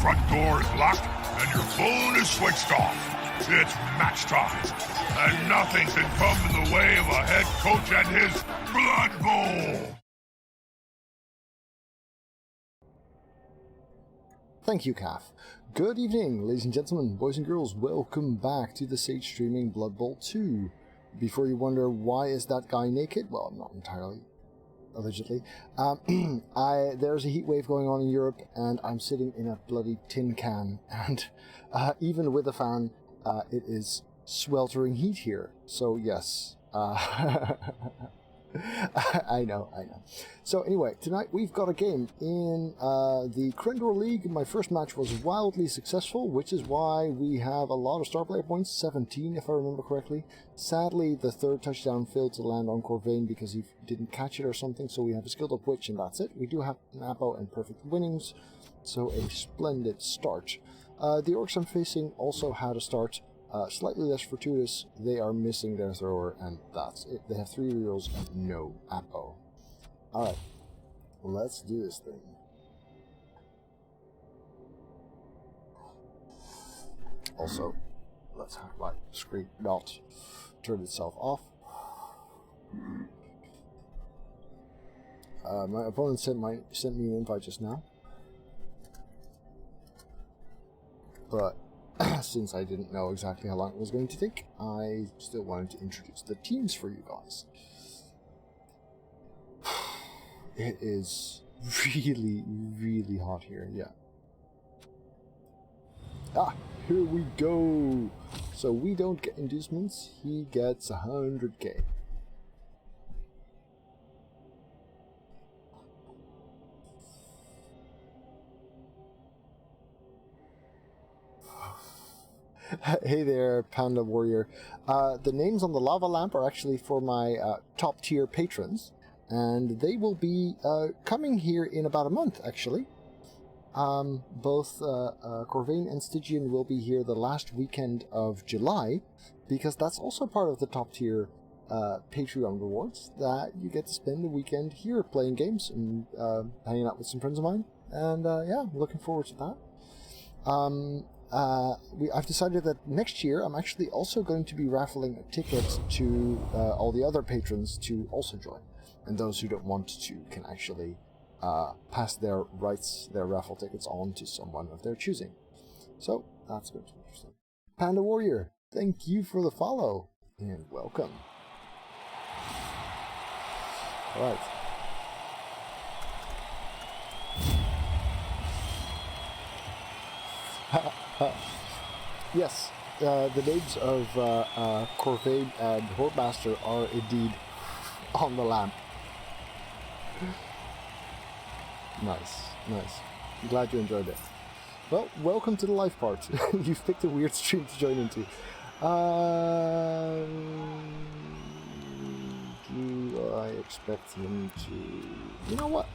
front door is locked and your phone is switched off. It's match time, and nothing can come in the way of a head coach and his Blood Bowl. Thank you, Calf. Good evening, ladies and gentlemen, boys and girls. Welcome back to the Sage Streaming Blood Bowl 2. Before you wonder why is that guy naked, well, not entirely, allegedly. There's a heat wave going on in Europe, and I'm sitting in a bloody tin can, and even with a fan, it is sweltering heat here. So yes, I know. So anyway, tonight we've got a game in the Crendor League. My first match was wildly successful, which is why we have a lot of star player points, 17 if I remember correctly. Sadly, the third touchdown failed to land on Corvain because he didn't catch it or something, so we have a skilled up witch and that's it. We do have an Apo and perfect winnings, so a splendid start. The Orcs I'm facing also had a start. Slightly less fortuitous, they are missing their thrower, and that's it. They have 3 rerolls and no Apo. Alright, let's do this thing. Also, let's have my screen not turn itself off. My opponent sent me an invite just now. But since I didn't know exactly how long it was going to take, I still wanted to introduce the teams for you guys. It is really, really hot here, yeah. Here we go! So we don't get inducements, he gets 100k. Hey there, Panda Warrior. The names on the lava lamp are actually for my top tier patrons, and they will be coming here in about a month, actually. Both Corvain and Stygian will be here the last weekend of July, because that's also part of the top tier Patreon rewards, that you get to spend the weekend here playing games and hanging out with some friends of mine, and yeah, I'm looking forward to that. I've decided that next year I'm actually also going to be raffling a ticket to all the other patrons to also join. And those who don't want to can actually pass their raffle tickets on to someone of their choosing. So, that's going to be interesting. Panda Warrior, thank you for the follow, and welcome. Alright. Yes, the names of Corvain and Ghostblaster are indeed on the lamp. Nice. I'm glad you enjoyed it. Well, welcome to the live part. You've picked a weird stream to join into. Do I expect him to... You know what?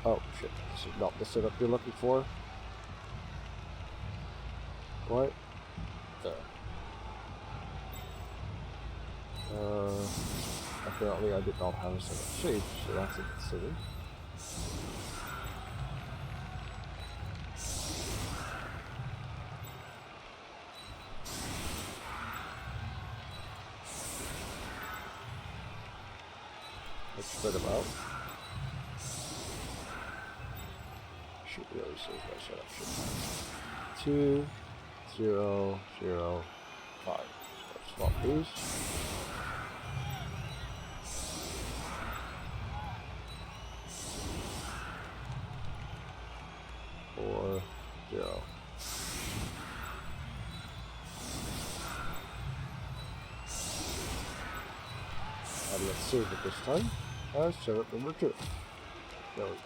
Oh shit, this is not the setup you're looking for. What? There. Apparently I did not have a setup shape, so that's a consider. Let's spread them out. Should really save my setup shape. 2, 0, 0, 5. So swap these. 4, 0. And let's save it this time. Setup number 2. There we go.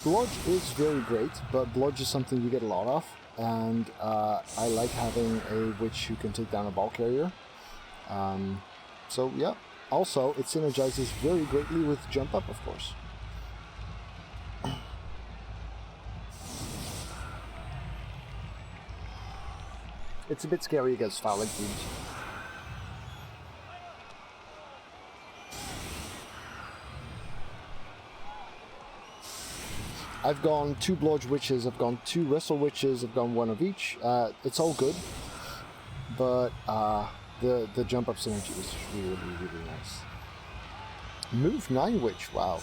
Blodge is very great, but Blodge is something you get a lot of, and I like having a witch who can take down a ball carrier. So yeah, Also, it synergizes very greatly with jump up, of course. It's a bit scary against fouling teams. I've gone 2 Blodge Witches, I've gone 2 Wrestle Witches, I've gone 1 of each. It's all good, but the jump up synergy is really, really nice. Move 9 Witch, wow.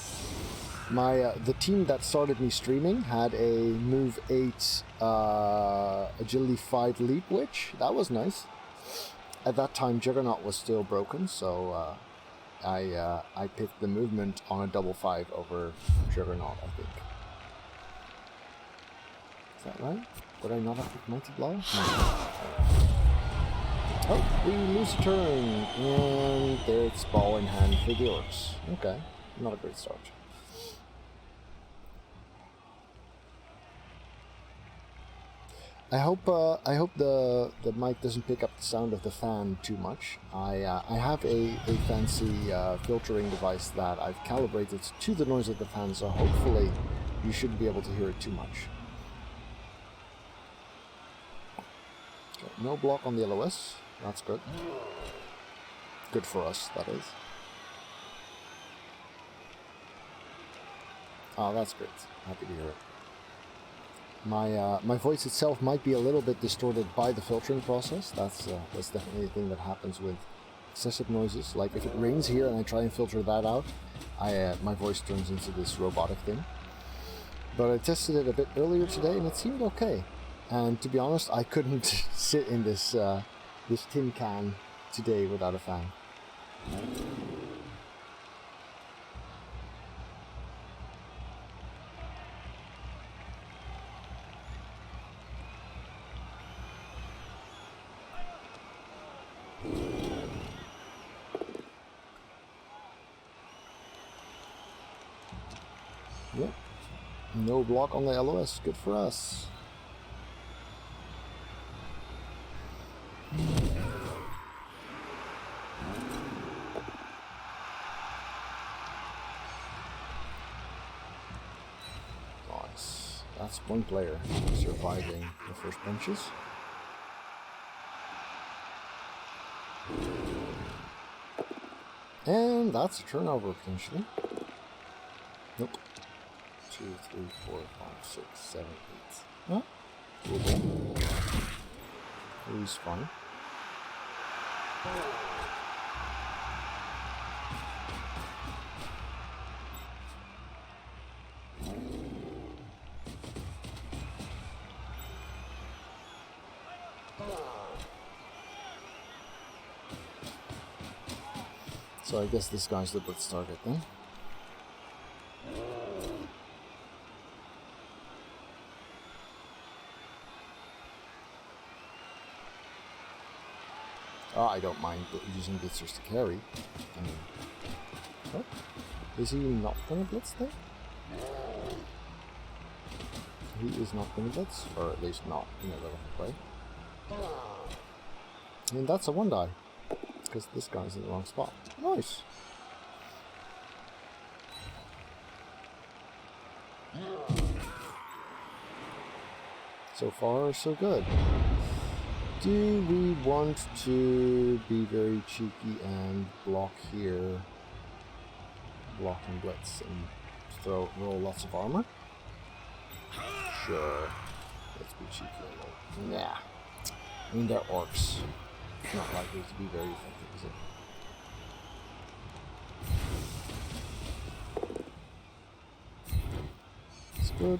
The team that started me streaming had a Move 8 Agility 5 Leap Witch. That was nice. At that time, Juggernaut was still broken, so I picked the movement on a double 5 over Juggernaut, I think. Is that right? Would I not have picked Mighty Blow? No. Oh, we lose a turn, and there it's ball in hand for the Orcs. Okay, not a great start. I hope the mic doesn't pick up the sound of the fan too much. I have a fancy filtering device that I've calibrated to the noise of the fan, so hopefully you shouldn't be able to hear it too much. Okay, no block on the LOS. That's good. Good for us, that is. Oh, that's great. Happy to hear it. My voice itself might be a little bit distorted by the filtering process. That's definitely a thing that happens with excessive noises. Like if it rains here and I try and filter that out, my voice turns into this robotic thing. But I tested it a bit earlier today and it seemed okay. And to be honest, I couldn't sit in this tin can today without a fan. Yep. No block on the LOS. Good for us. Nice. That's one player surviving the first punches. And that's a turnover potentially. Nope. 2, 3, 4, 5, 6, 7, 8. Huh? Cool. He's fine. So I guess this guy's the blitz target then. Oh, I don't mind using blitzers to carry. I mean, what? Is he not gonna blitz then? He is not gonna blitz, or at least not in a relevant way. And that's a 1-die, because this guy's in the wrong spot. Nice! So far, so good. Do we want to be very cheeky and block here? Block and blitz and roll lots of armor? Sure. Let's be cheeky a little. Nah. I mean, they're orcs. It's not likely to be very effective, is it? It's good.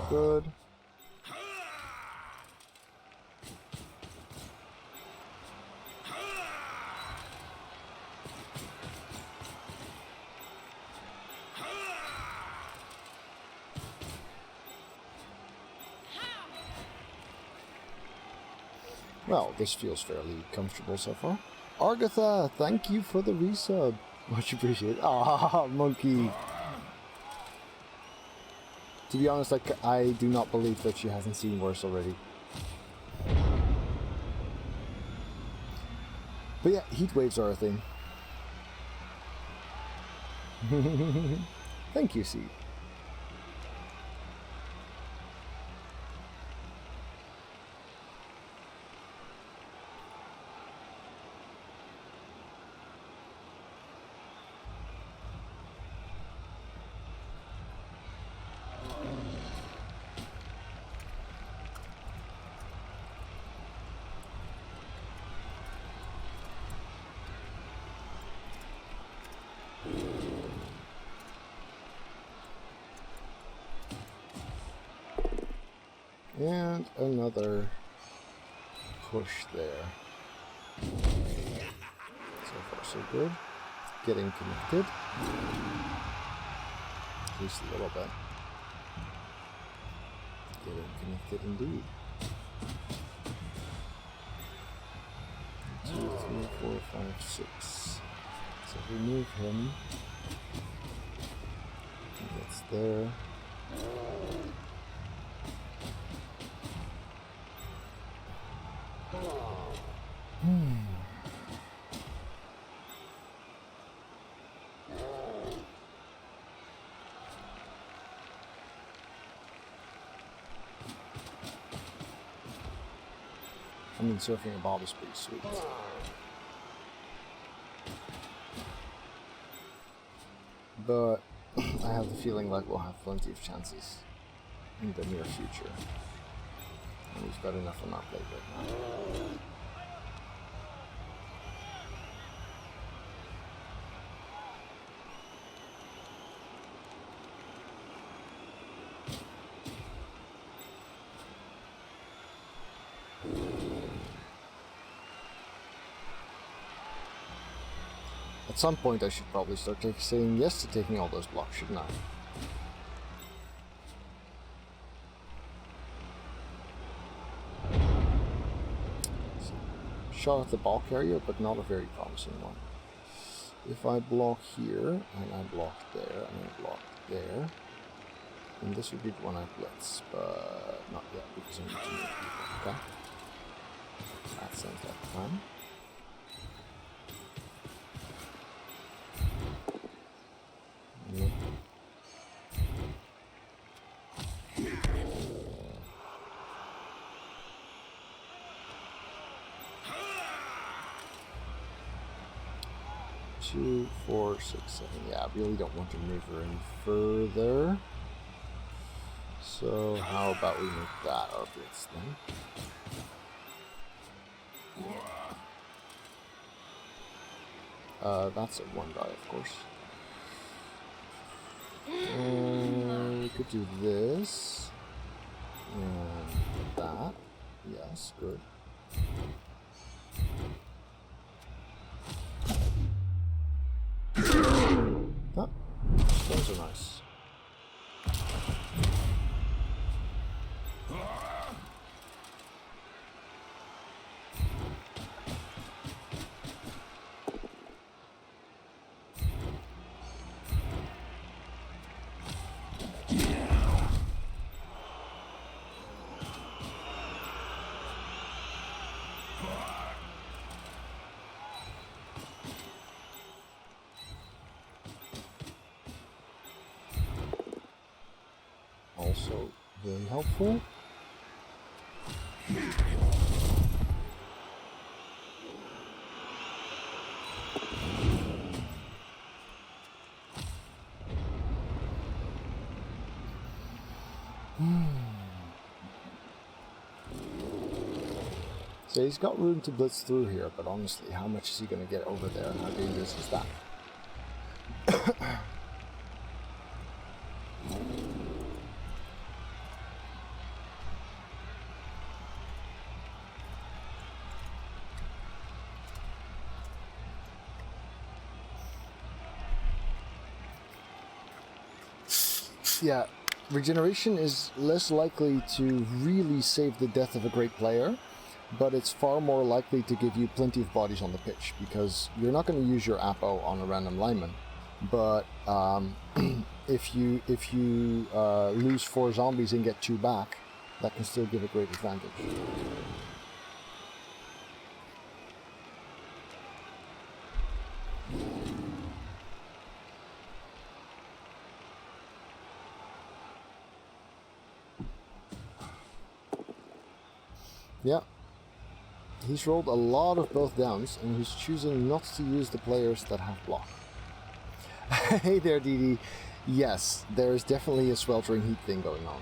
Good. Well, this feels fairly comfortable so far. Argatha, thank you for the resub. Much appreciated. Ah, monkey. To be honest, I do not believe that she hasn't seen worse already. But yeah, heat waves are a thing. Thank you, Seed. And another push there. So far so good. Getting connected. At least a little bit. Getting connected indeed. 2, 3, 4, 5, 6. So remove him. That's there. I mean, surfing a bob is pretty sweet. But I have the feeling like we'll have plenty of chances in the near future. And we've got enough on our plate right now. At some point I should probably start saying yes to taking all those blocks, shouldn't I? Shot at the ball carrier, but not a very promising one. If I block here, and I block there, and I block there, then this would be the one I blitz, but not yet because I need to move people. Okay? That sounds like a plan. Yep. 2, 4, 6, 7. Yeah, I really don't want to move her any further. So how about we make that our blitz then? That's a 1 die, of course. We could do this. And that. Yes, good. Oh, those are nice. Also very helpful. So he's got room to blitz through here, but honestly, how much is he going to get over there, and how dangerous is that? Yeah, regeneration is less likely to really save the death of a great player, but it's far more likely to give you plenty of bodies on the pitch, because you're not going to use your Apo on a random lineman. But if you lose 4 zombies and get 2 back, that can still give a great advantage. Yeah, he's rolled a lot of both downs, and he's choosing not to use the players that have block. Hey there, DD. Yes, there's definitely a sweltering heat thing going on.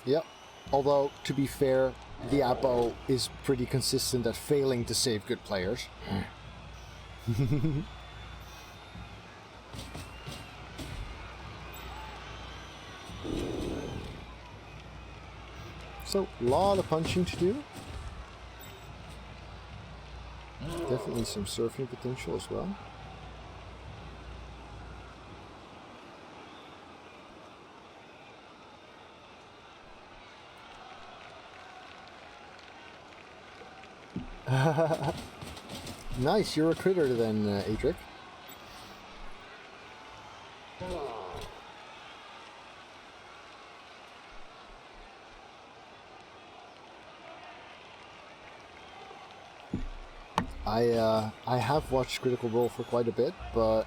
Yep. Although, to be fair, the Apo is pretty consistent at failing to save good players. So, a lot of punching to do. Definitely some surfing potential as well. Nice, you're a critter then, Adric. I have watched Critical Role for quite a bit, but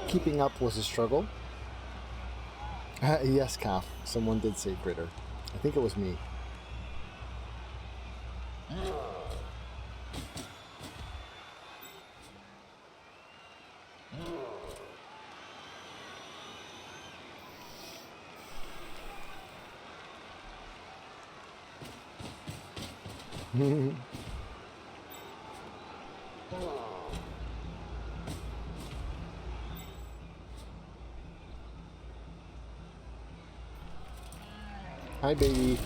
keeping up was a struggle. Yes, Calf, someone did say critter. I think it was me. Hi, baby.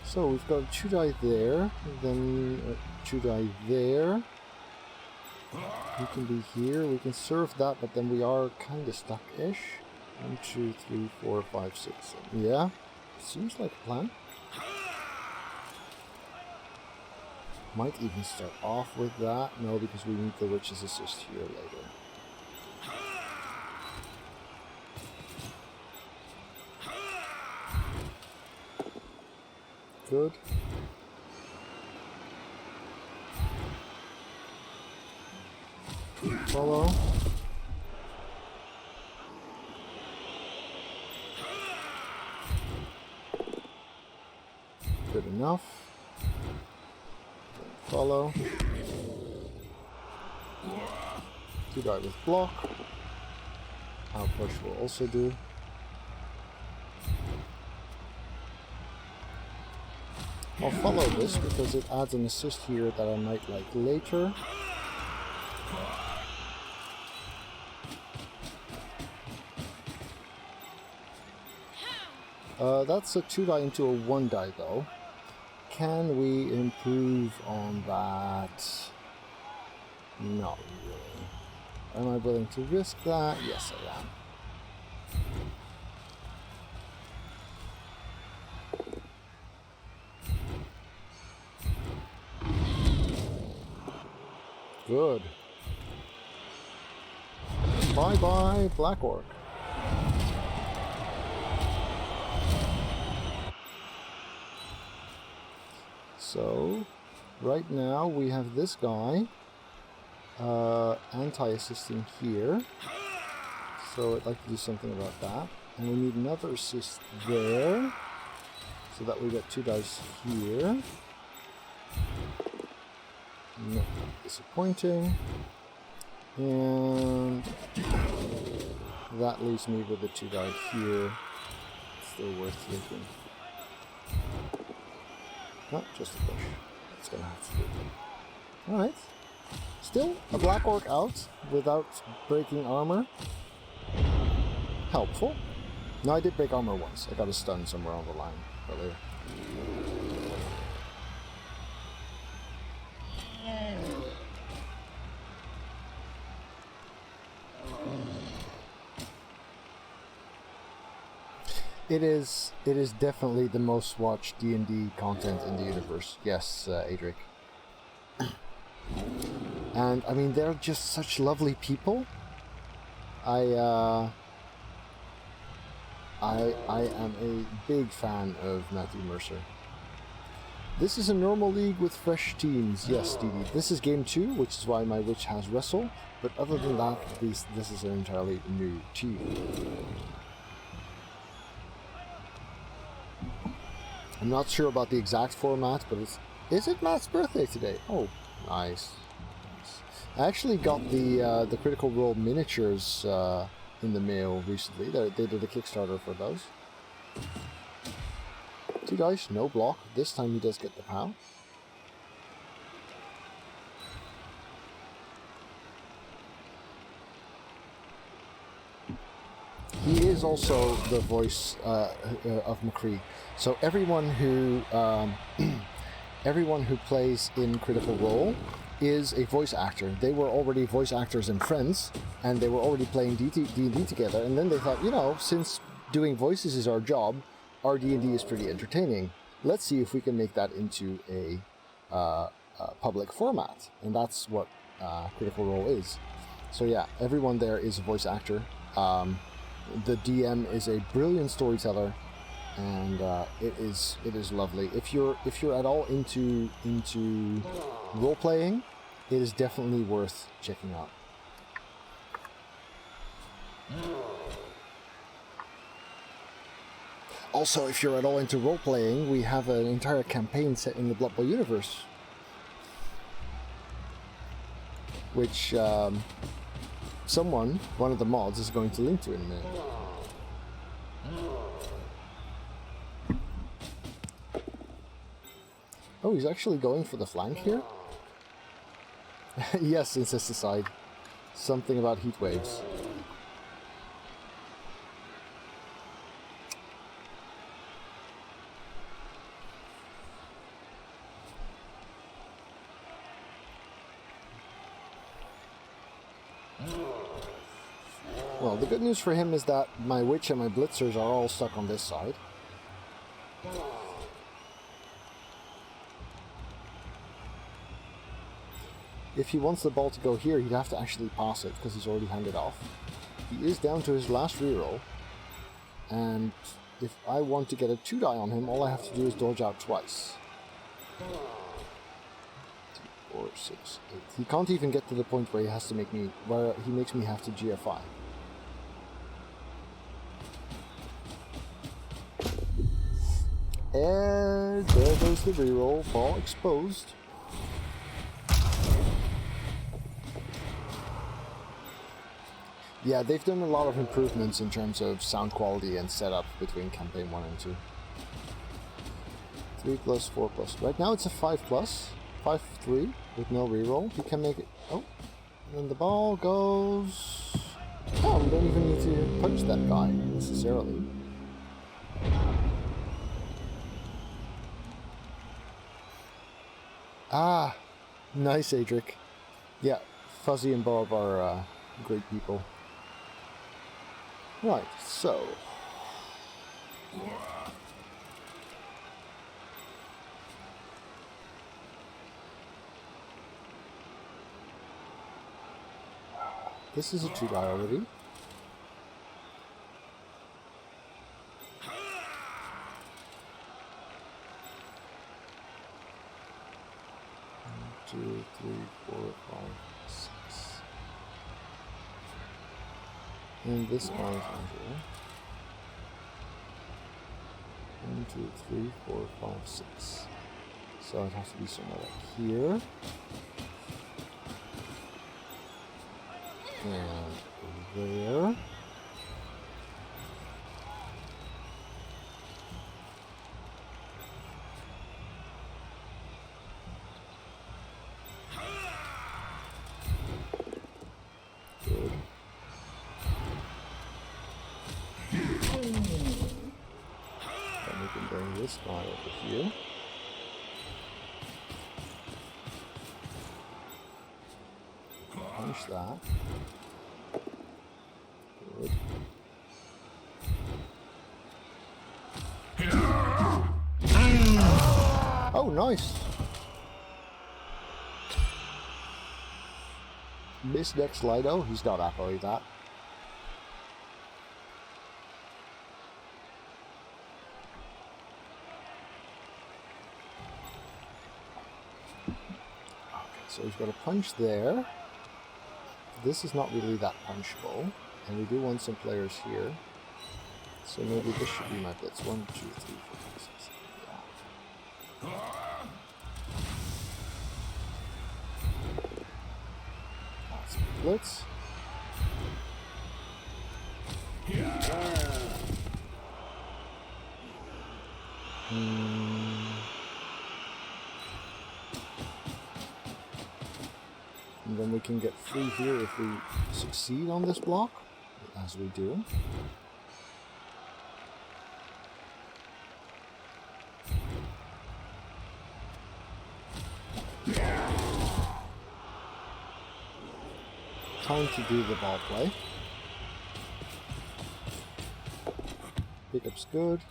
So we've got a 2-die there, then a 2-die there. We can be here, we can serve that, but then we are kind of stuck-ish. 1, 2, 3, 4, 5, 6, 7. Yeah, seems like a plan. Might even start off with that. No, because we need the Witch's Assist here later. Good. Follow. Good enough. Follow. 2-die with block. Our push will also do. I'll follow this because it adds an assist here that I might like later. That's a 2-die into a 1-die though. Can we improve on that? Not really. Am I willing to risk that? Yes, I am. Good. Bye-bye, Black Orc. So, right now we have this guy anti-assisting here. So I'd like to do something about that. And we need another assist there. So that we get 2 dice here. No, disappointing. And that leaves me with a 2-die here. Still worth taking. No, just a push. It's gonna have to do. Alright. Still a Black Orc out without breaking armor. helpful. No, I did break armor once. I got a stun somewhere on the line earlier. It is definitely the most watched D&D content in the universe. Yes, Adric. And I mean, they're just such lovely people. I am a big fan of Matthew Mercer. This is a normal league with fresh teams. Yes, DD. This is game 2, which is why my witch has wrestle. But other than that, this is an entirely new team. I'm not sure about the exact format, but is it Matt's birthday today? Oh, nice. I actually got the Critical Role miniatures in the mail recently. They did a Kickstarter for those. 2 dice, no block. This time he does get the POW. He is also the voice of McCree. So everyone who plays in Critical Role is a voice actor. They were already voice actors and friends, and they were already playing D&D together. And then they thought, you know, since doing voices is our job, our D&D is pretty entertaining. Let's see if we can make that into a public format. And that's what Critical Role is. So yeah, everyone there is a voice actor. The DM is a brilliant storyteller, and it is lovely. If you're at all into role playing, it is definitely worth checking out. Also, if you're at all into role playing, we have an entire campaign set in the Blood Bowl universe, which one of the mods, is going to link to in a minute. Oh, he's actually going for the flank here? Yes, Incesticide. Something about heat waves. Well, the good news for him is that my witch and my blitzers are all stuck on this side. If he wants the ball to go here, he'd have to actually pass it, because he's already handed off. He is down to his last reroll, and if I want to get a 2-die on him, all I have to do is dodge out twice. 2, 4, 6, 8. He can't even get to the point where he makes me have to GFI. And there goes the reroll, ball exposed. Yeah, they've done a lot of improvements in terms of sound quality and setup between campaign 1 and 2. 3 plus, 4 plus. Right now it's a 5 plus, 5-3 with no reroll. He can make it. Oh, and then the ball goes. Oh, we don't even need to punch that guy necessarily. Ah, nice, Adric. Yeah, Fuzzy and Bob are great people. Right, so. This is a 2-die already. Two, 3, 4, 5, 6. And this one is on here. 1, 2, 3, 4, 5, 6. So it has to be somewhere like here. And there. this guy over here. Punch that. Good. Oh, nice. Missed next Lido. He's not happy with that. Okay, so he's got a punch there. This is not really that punchable, and we do want some players here. So maybe this should be my blitz. 1, 2, 3, 4, 5, 6, 7. That's my blitz. And then we can get free here if we succeed on this block, as we do. Time to do the ball play. Pickup's good.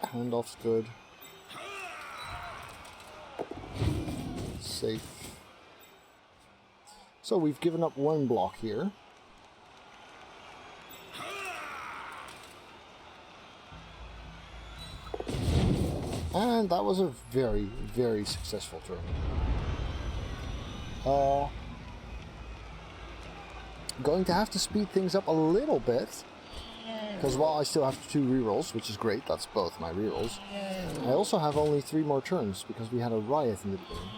Handoff's good. Safe. So we've given up one block here. And that was a very, very successful turn. Going to have to speed things up a little bit, because while I still have 2 rerolls, which is great, that's both my rerolls, I also have only 3 more turns, because we had a riot in the beginning.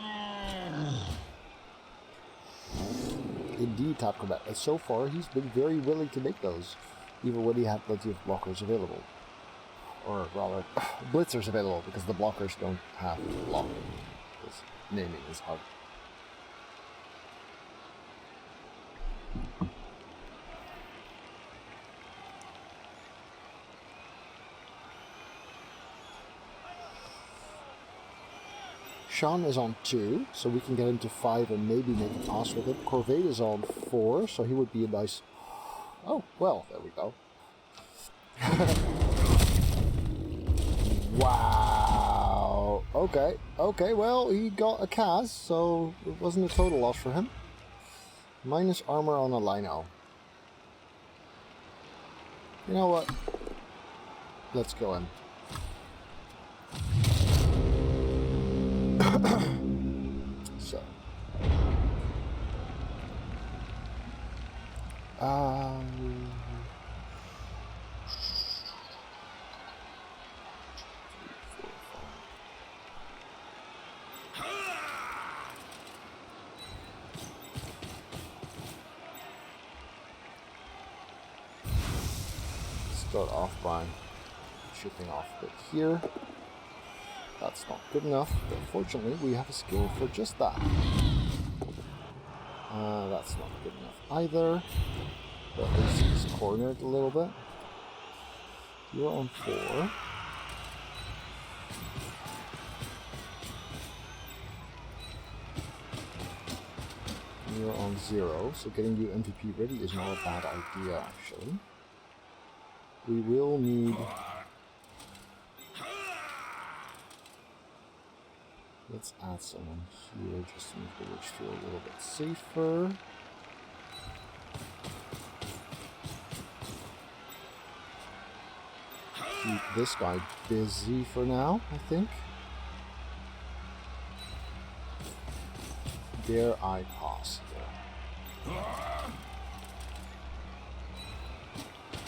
Indeed, Top Combat. And so far, he's been very willing to make those, even when he had plenty of blockers available. Or rather, blitzers available, because the blockers don't have blocking, because naming is hard. Sean is on 2, so we can get him to 5 and maybe make a pass with it. Corvée is on 4, so he would be a nice... Oh, well, there we go. Wow! Okay, well, he got a cast, so it wasn't a total loss for him. Minus armor on a Lino. You know what? Let's go in. So. Start off by chipping off a bit here. That's not good enough, but fortunately we have a skill for just that. That's not good enough either, but at least he's cornered a little bit. You're on 4. You're on 0, so getting you MVP ready is not a bad idea actually. We will need... Let's add someone here just to make the witch feel a little bit safer. Keep this guy busy for now, I think. Dare I pass here?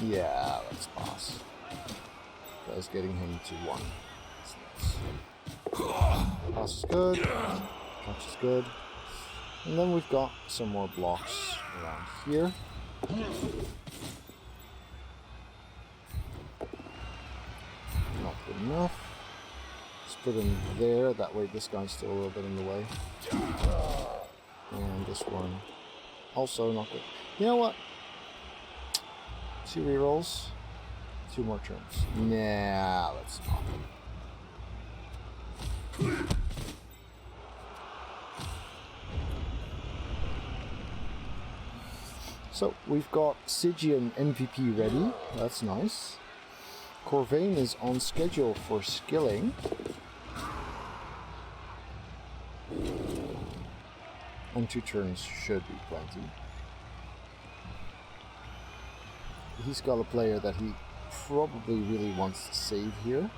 Yeah, let's pass. That's getting him to 1. That's nice. Pass is good. Catch is good. And then we've got some more blocks around here. Not good enough. Let's put him there. That way this guy's still a little bit in the way. And this one also not good. You know what? 2 rerolls. 2 more turns. Nah, let's not. So, we've got Stygian MVP ready. That's nice. Corvain is on schedule for skilling. And 2 turns should be plenty. He's got a player that he probably really wants to save here.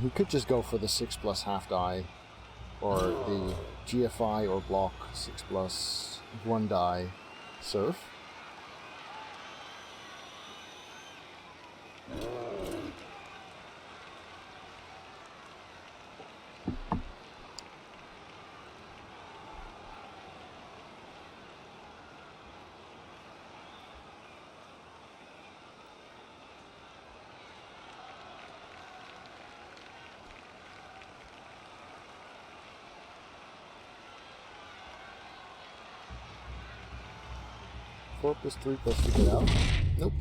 He could just go for the 6+ half die, or the GFI or block 6+ 1 die surf. +3 to get out. Nope.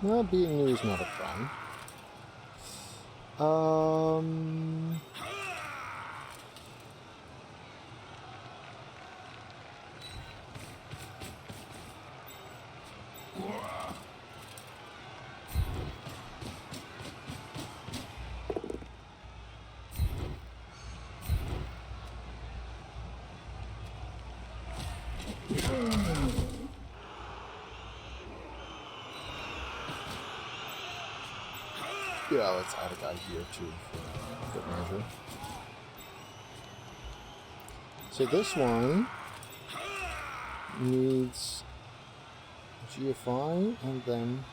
Well, being new is not a crime. Yeah, let's add a guy here too for good measure. So this one needs GFI and then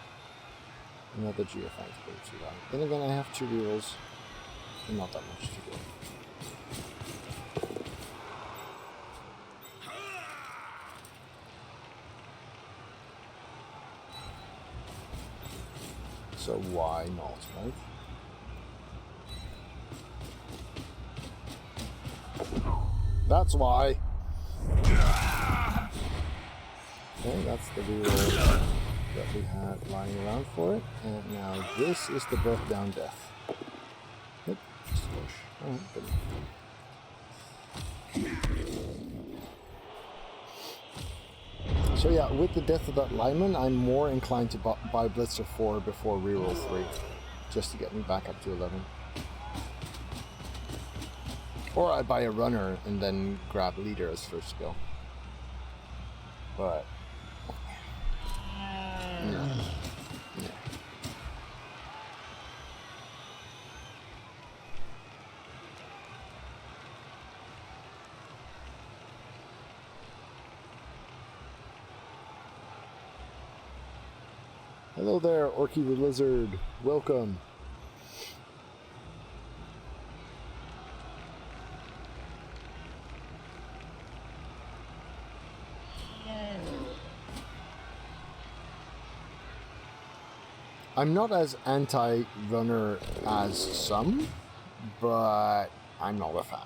another GFI to go to that. Then again, I have 2 rerolls and not that much to go. So why not, right? That's why. Okay, that's the reroll that we had lying around for it. And now this is the breath down death. Nope, just push. Alright, good. So yeah, with the death of that lineman, I'm more inclined to buy Blitzer 4 before reroll 3, just to get me back up to 11. Or I buy a runner and then grab leader as first skill. But no. Hello there, Orky the Lizard. Welcome. I'm not as anti-runner as some, but I'm not a fan.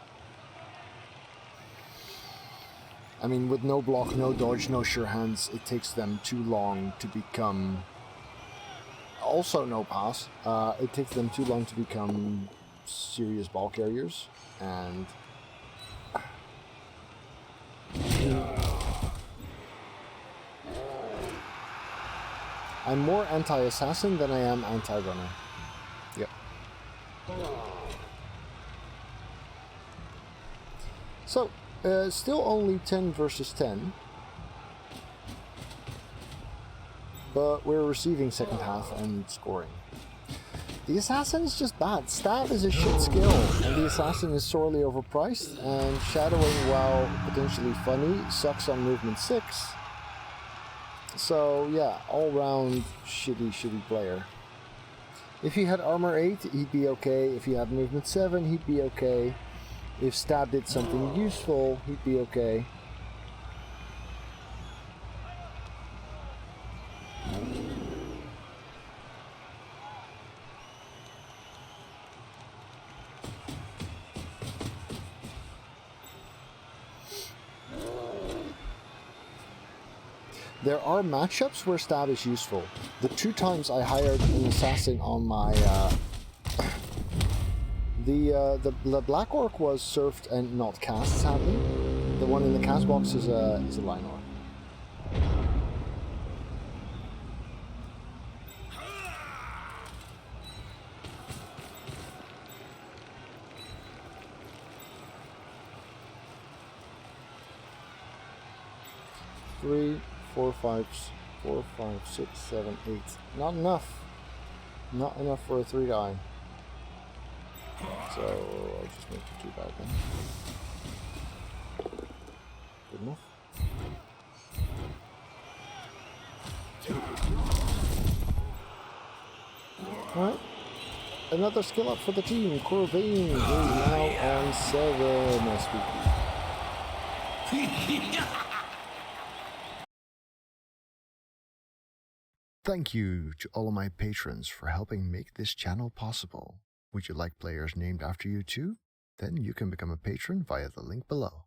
I mean, with no block, no dodge, no sure hands, it takes them too long to become... Also no pass. It takes them too long to become serious ball carriers, and... I'm more anti-assassin than I am anti-runner. Yep. So, still only 10 versus 10. But we're receiving second half and scoring. The assassin is just bad. Stab is a shit skill, and the assassin is sorely overpriced, and shadowing, while potentially funny, sucks on movement 6. So yeah, all round shitty player. If he had armor 8, he'd be okay. If he had movement 7, he'd be okay. If stab did something useful, he'd be okay. There are matchups where stab is useful. The 2 times I hired an assassin on my the black orc was surfed and not cast, sadly. The one in the cast box is a line orc. Three, 4, 5, 6, 7, 8. Not enough. Not enough for a 3 die. So I'll just make it 2 bad then. Good enough. Alright. Another skill up for the team. Corvain is now on 7 SPP. Thank you to all of my patrons for helping make this channel possible. Would you like players named after you too? Then you can become a patron via the link below.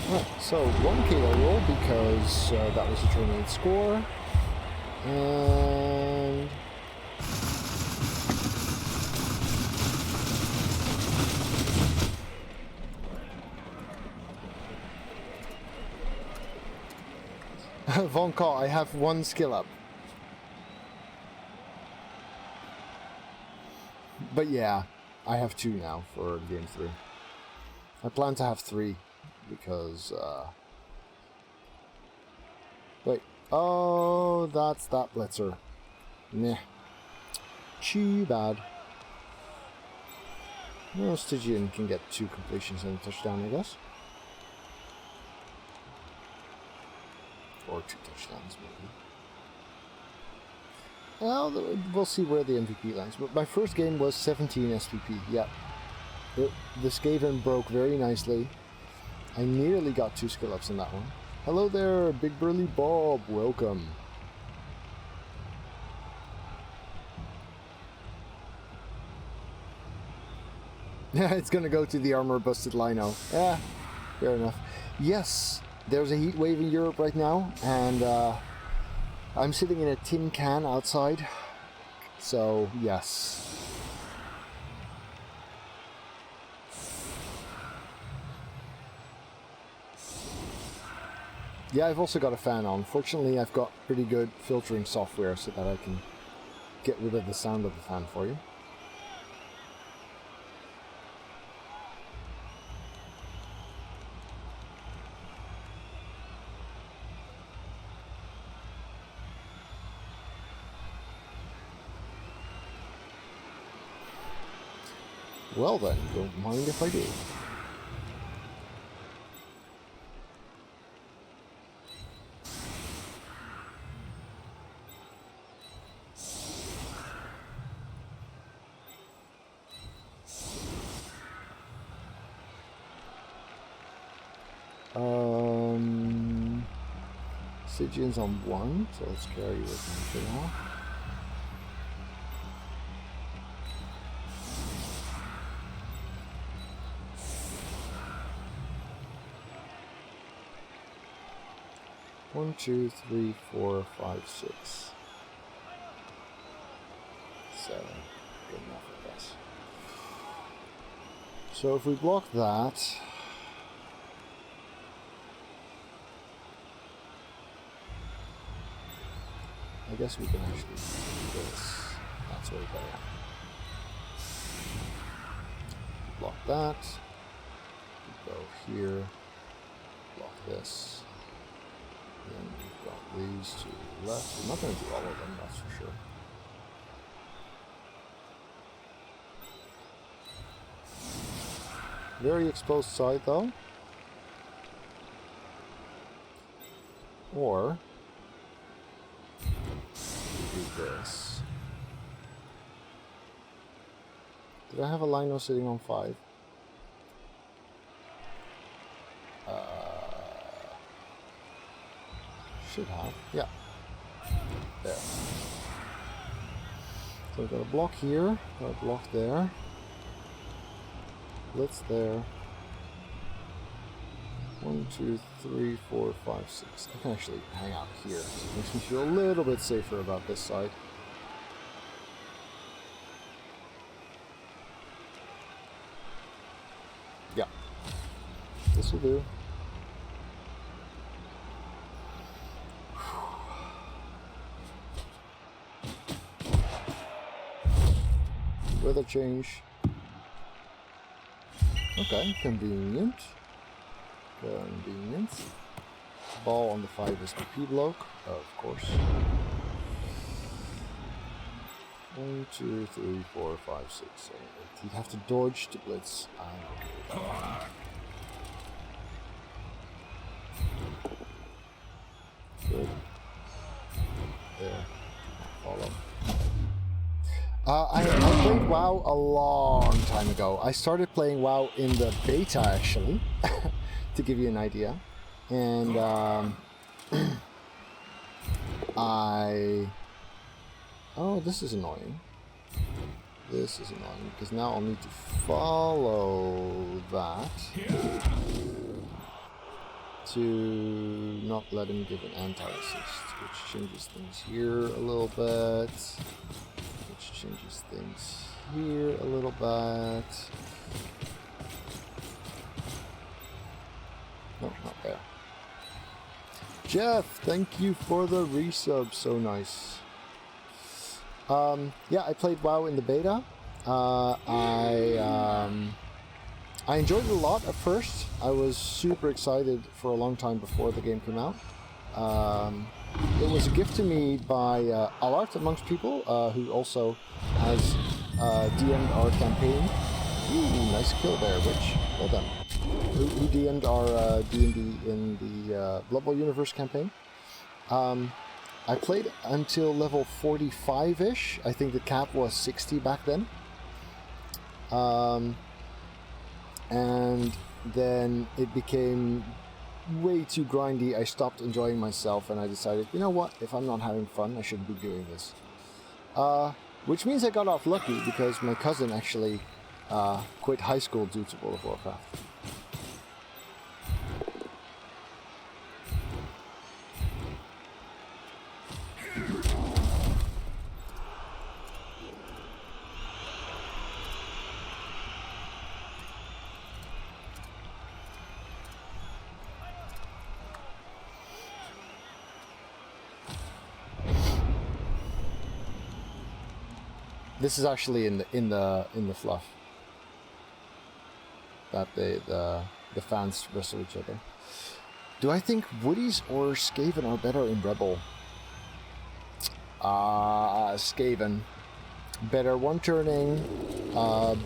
Right, so 1 KO roll because that was a turn 8 score. And Von Kaw, I have 1 skill up. But yeah, I have 2 now for game 3. I plan to have 3 because wait. Oh, that's that blitzer. Meh. Too bad. No, Stygian can get 2 completions and a touchdown, I guess. Or 2 touchdowns, maybe. Well, we'll see where the MVP lands. But my first game was 17 SPP. Yeah. The Skaven broke very nicely. I nearly got 2 skill ups in that one. Hello there, Big Burly Bob. Welcome. Yeah, it's gonna go to the armor busted Lino. Yeah, fair enough. Yes, there's a heat wave in Europe right now, and I'm sitting in a tin can outside. So, yes. Yeah, I've also got a fan on. Fortunately, I've got pretty good filtering software so that I can get rid of the sound of the fan for you. Well then, don't mind if I do. Stygian's on 1, so let's carry with me for now. One, 2, 3, 4, 5, 6, 7. Good enough, I guess. So if we block that, I guess we can actually do this. That's way better. Block that. Go here. Block this. Then Got these two left. I'm not going to do all of them, that's for sure. Very exposed side though. Or do this. Did I have a lino sitting on 5? Should have. Yeah. There. So I've got a block here, got a block there. Blitz there. 1, 2, 3, 4, 5, 6. I can actually hang out here. So it makes me feel a little bit safer about this side. Yeah. This will do. Weather change. Okay, convenient. Convenient. Ball on the 5 is the P-block, of course. 1, 2, 3, 4, 5, 6, 7, 8. You'd have to dodge to blitz. I'm okay with that one. Good. There. Follow. I played WoW a long time ago. I started playing WoW in the beta, actually, to give you an idea. And oh, this is annoying. This is annoying, because now I'll need to follow that to not let him give an anti-assist, which changes things here a little bit. Changes things here a little bit. No, not there. Jeff, thank you for the resub. So nice. Yeah, I played WoW in the beta. I enjoyed it a lot at first. I was super excited for a long time before the game came out. It was a gift to me by Allard, amongst people, who also has DM'd our campaign. Ooh, nice kill there, Rich. Well done. Who DM'd our D&D in the Blood Bowl Universe campaign. I played until level 45-ish. I think the cap was 60 back then. And then it became way too grindy. I stopped enjoying myself and I decided, you know what, if I'm not having fun, I shouldn't be doing this. Which means I got off lucky because my cousin actually quit high school due to World of Warcraft. This is actually in the fluff that the fans wrestle each other. Do I think Woodies or Skaven are better in Rebel? Skaven. Better one turning,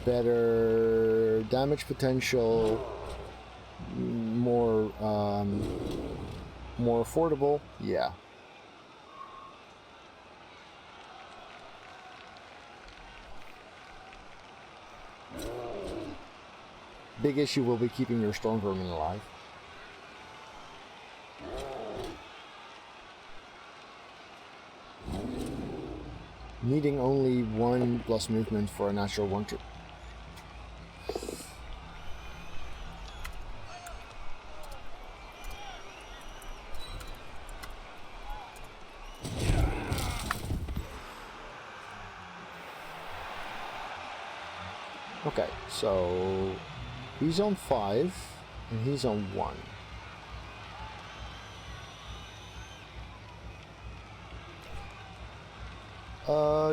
better damage potential, more affordable. Yeah. Big issue will be keeping your storm vermin alive. Needing only 1 plus movement for a natural one turn. Okay, so he's on 5 and he's on 1.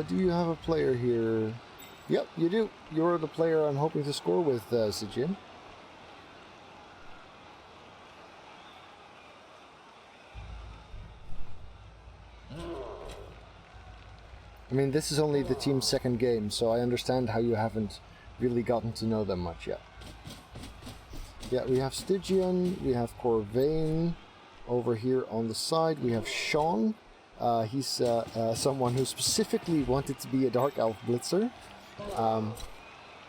Do you have a player here? Yep, you do. You're the player I'm hoping to score with, Sijin. I mean, this is only the team's second game, so I understand how you haven't really gotten to know them much yet. Yeah, we have Stygian, we have Corvain over here on the side. We have Sean. He's someone who specifically wanted to be a Dark Elf Blitzer.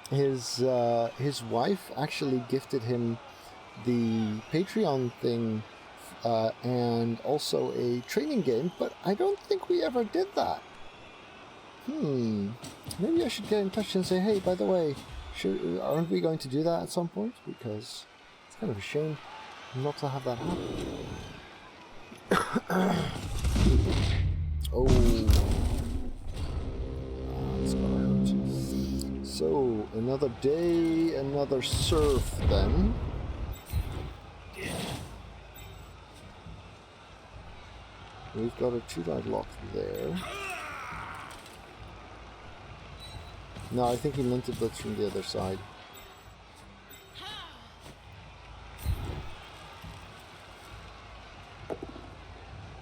His wife actually gifted him the Patreon thing and also a training game, but I don't think we ever did that. Maybe I should get in touch and say, hey, by the way, aren't we going to do that at some point? Because it's kind of a shame not to have that happen. Oh, that's gonna hurt. So, another day, another surf then. We've got a 2-die lock there. No, I think he meant to blitz from the other side.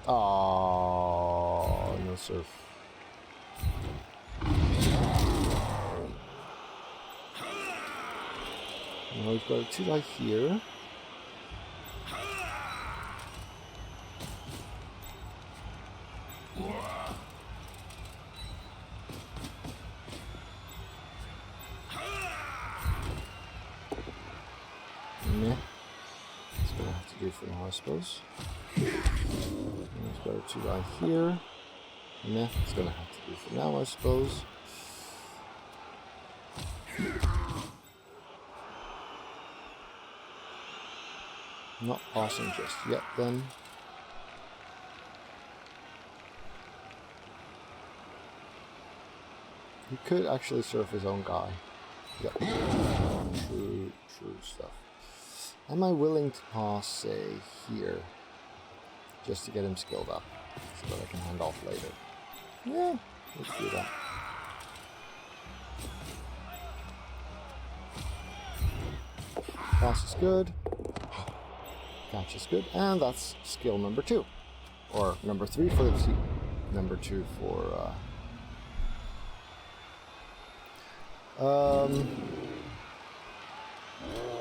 Oh, no surf. Now we've got a 2-die here. Meh. That's gonna have to do for now, I suppose. We've got a 2-die here. Meh. It's gonna have to do for now, I suppose. Not passing just yet, then. He could actually surf his own guy. Yep. True stuff. Am I willing to pass, say, here? Just to get him skilled up, so that I can hand off later. Yeah, let's do that. Pass is good. Catch is good, and that's skill number 2. Or number 3 for the team. Number 2 for...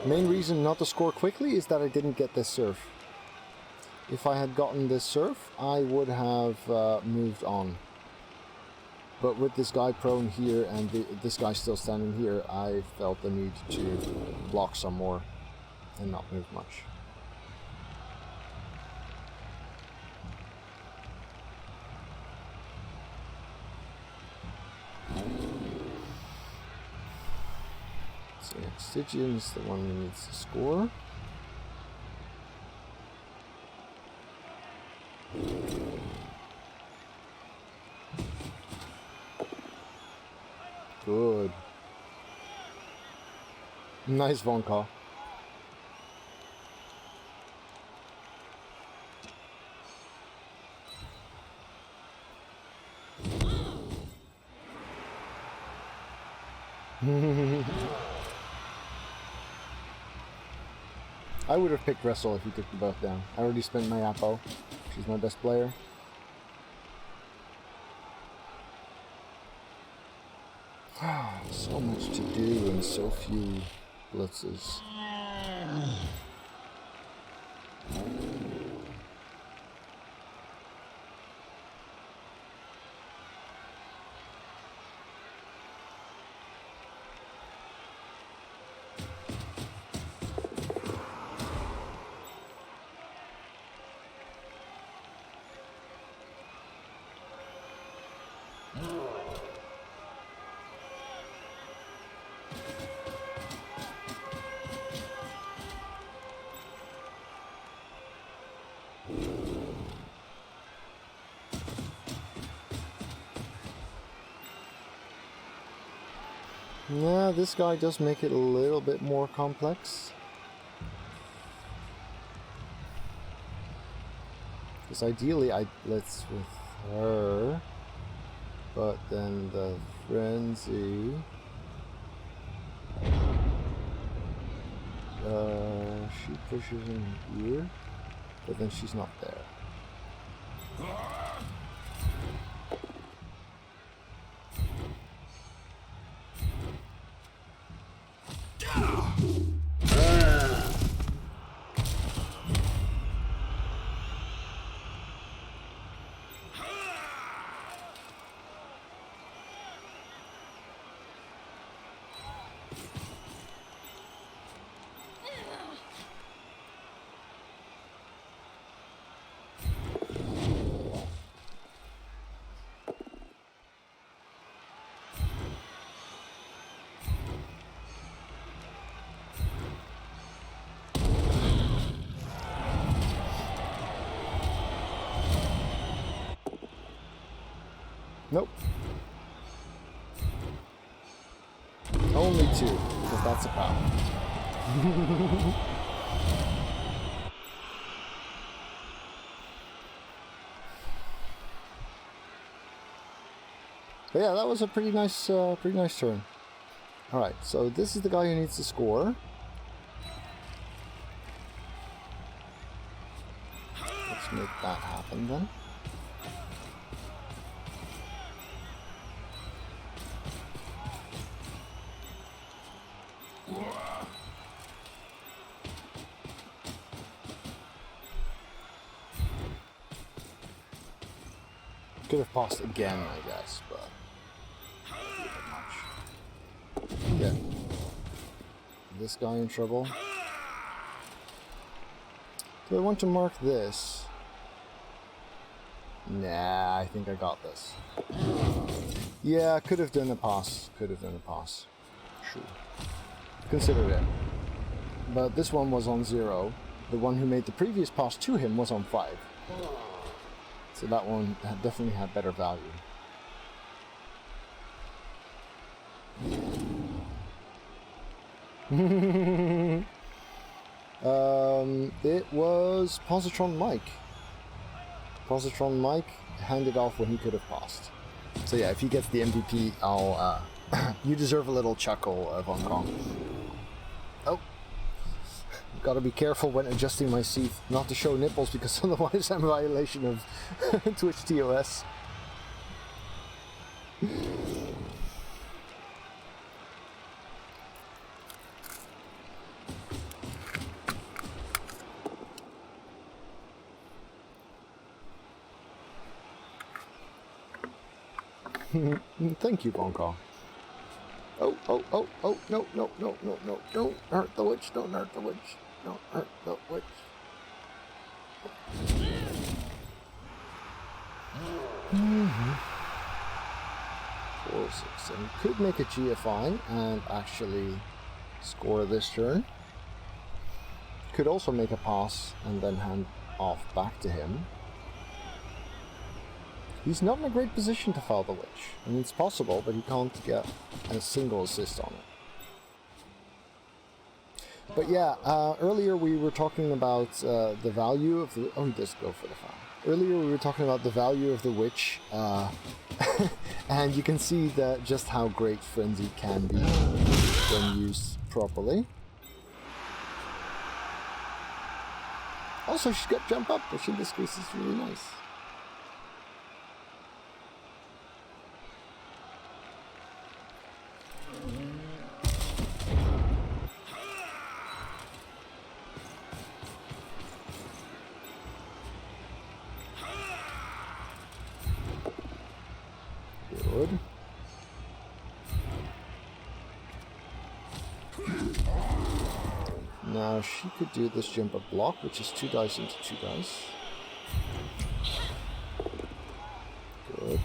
Main reason not to score quickly is that I didn't get this surf. If I had gotten this surf, I would have moved on. But with this guy prone here and this guy still standing here, I felt the need to block some more and not move much. So yeah, Stygian's the one who needs to score. Good. Nice Vonka. I would have picked Wrestle if he took the both down. I already spent my Appo. She's my best player. So much to do and so few blitzes. Yeah, this guy does make it a little bit more complex. Because ideally I'd blitz with her, but then the frenzy... she pushes in here, but then she's not there. Nope. Only 2, because that's a power. But yeah, that was a pretty nice turn. Alright, so this is the guy who needs to score. Let's make that happen then. Could have passed again, I guess, but not much. Yeah. This guy in trouble. Do I want to mark this? Nah, I think I got this. Yeah, could have done a pass. Could have done a pass. Sure. Consider it. But this one was on 0. The one who made the previous pass to him was on 5. So that one definitely had better value. It was Positron Mike. Positron Mike handed off when he could have passed. So yeah, if he gets the MVP, I'll... you deserve a little chuckle, Hong Kong. Oh. Gotta be careful when adjusting my seat not to show nipples, because otherwise I'm a violation of Twitch TOS. Thank you, Bonko. Oh, oh, oh, oh, no, no, no, no, no, don't hurt the witch, don't hurt the witch, don't hurt the witch. Mm-hmm. 4, 6, 7. Could make a GFI and actually score this turn. Could also make a pass and then hand off back to him. He's not in a great position to foul the witch. I mean, it's possible, but he can't get a single assist on it. But yeah, earlier we were talking about the value of the... Oh, he does go for the foul. Earlier we were talking about the value of the witch, and you can see that just how great Frenzy can be when used properly. Also, she's got jump up, which in this case is really nice. Good. Now she could do this jump up block, which is 2 dice into 2 dice. Good.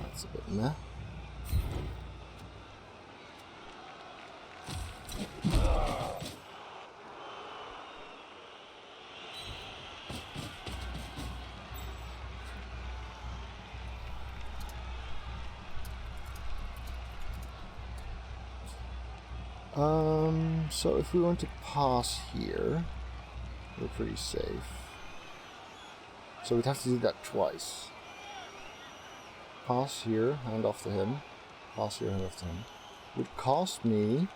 That's a bit meh. So if we want to pass here, we're pretty safe. So we'd have to do that twice. Pass here, hand off to him. Pass here, hand off to him. Would cost me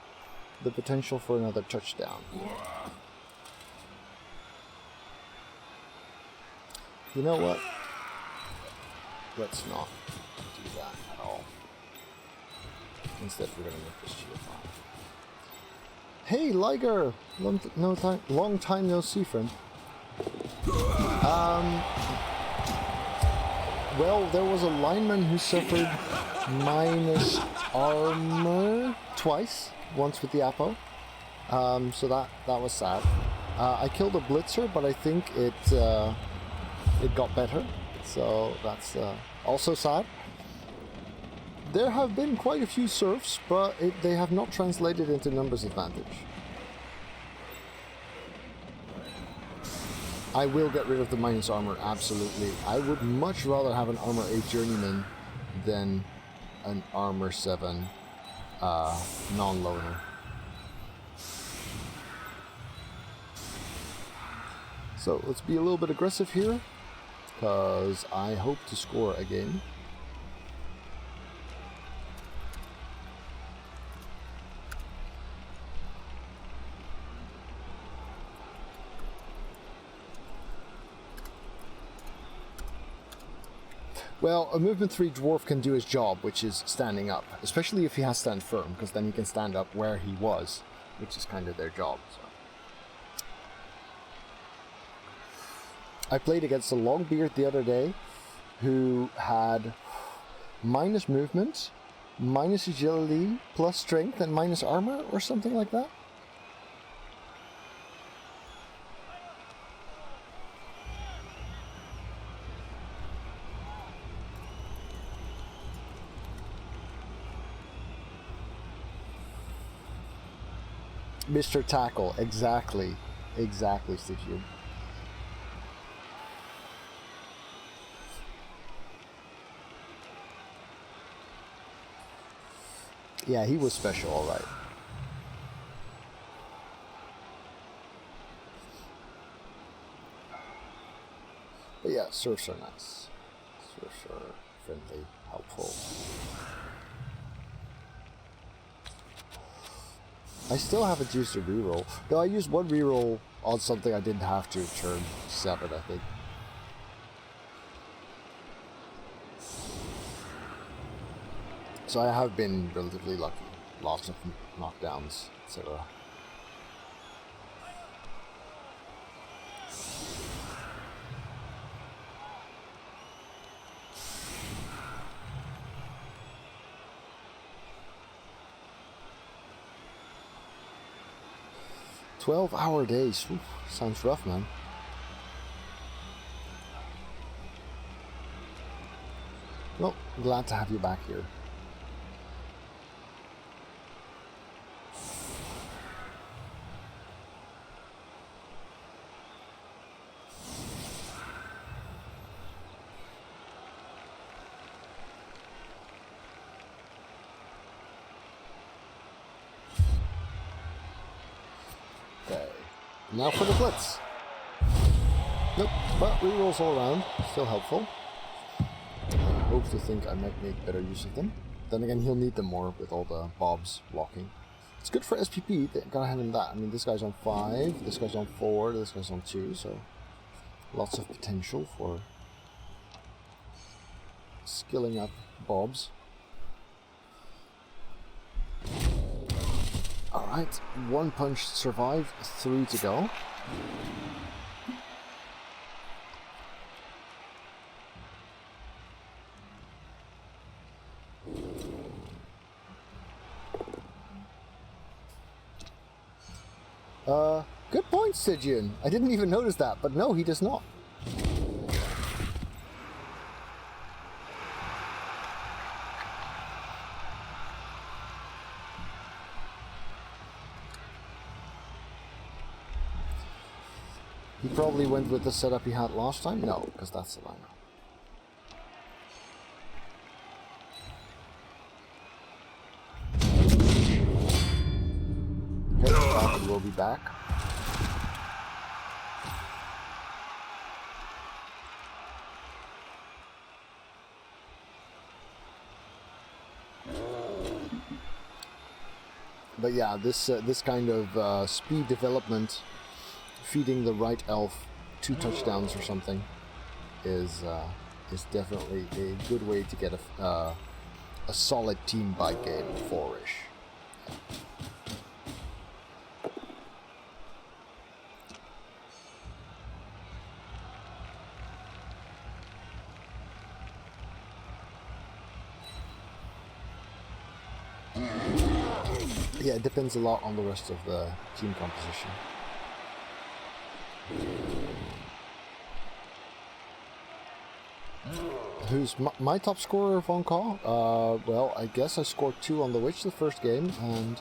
the potential for another touchdown. You know what? Let's not do that at all. Instead, we're going to make this GFI. Hey, Liger! Long time no see, friend. Well, there was a lineman who suffered minus armor twice. once with the Apo. So that was sad. I killed a Blitzer, but I think it got better. So that's also sad. There have been quite a few serfs, but they have not translated into numbers advantage. I will get rid of the minus armor, absolutely. I would much rather have an armor 8 journeyman than an armor 7 non-loader. So let's be a little bit aggressive here, because I hope to score again. Well, a movement 3 dwarf can do his job, which is standing up, especially if he has stand firm, because then he can stand up where he was, which is kind of their job. So. I played against a Longbeard the other day, who had minus movement, minus agility, plus strength, and minus armor, or something like that. Mr. Tackle, exactly, Stygian. Yeah, he was special, all right. But yeah, serfs are nice. Serfs are friendly, helpful. I still haven't used a reroll. No, I used one reroll on something I didn't have to turn 7, I think. So I have been relatively lucky. Lots of knockdowns, etc. "12-hour days. Oof, sounds rough, man. Well, glad to have you back here. Now for the blitz. Nope, but rerolls all around, still helpful. I hope to think I might make better use of them. Then again, he'll need them more with all the bobs blocking. It's good for SPP, gotta hand him that. I mean, this guy's on 5, this guy's on 4, this guy's on 2, so lots of potential for skilling up bobs. Alright, 1 punch survived, 3 to go. Good point, Stygian. I didn't even notice that, but no, he does not. He probably went with the setup he had last time? No, because that's the lineup. Okay, Falcon will be back. But yeah, this kind of speed development, feeding the right elf 2 touchdowns or something, is definitely a good way to get a solid team bike game 4-ish. Yeah, it depends a lot on the rest of the team composition. Who's my top scorer, Von Call? Well, I guess I scored 2 on the Witch the first game, and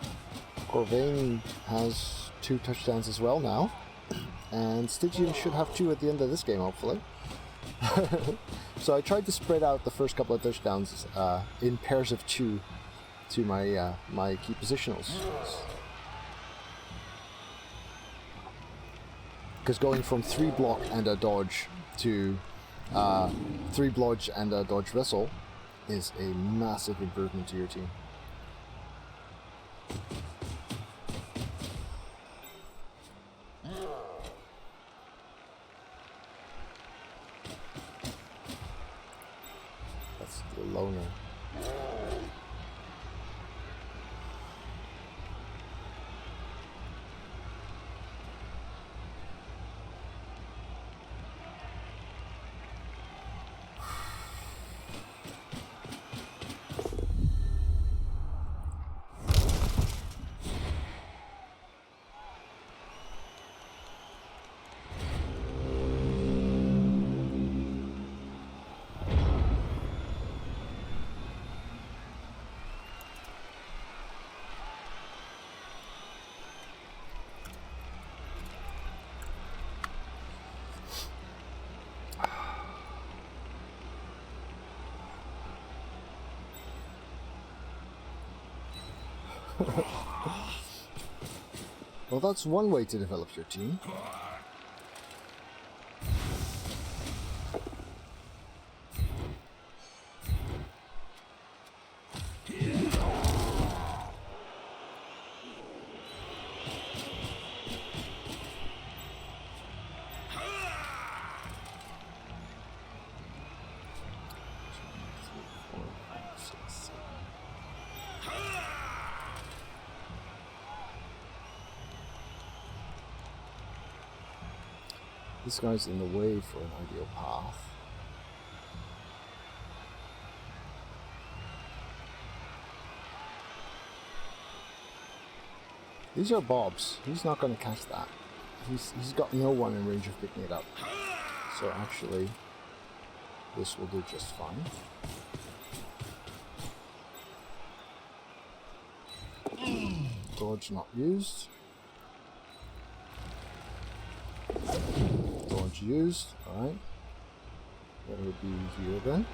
Corvain has 2 touchdowns as well now. And Stygian should have 2 at the end of this game, hopefully. So I tried to spread out the first couple of touchdowns in pairs of 2 to my my key positionals. Because going from 3 block and a dodge to 3 blodge and a dodge vessel is a massive improvement to your team. That's the loner. Well, that's one way to develop your team. This guy's in the way for an ideal path. These are bobs. He's not going to catch that. He's got no one in range of picking it up. So actually, this will do just fine. Dodge not used. Dodge used. Alright. That would be here then.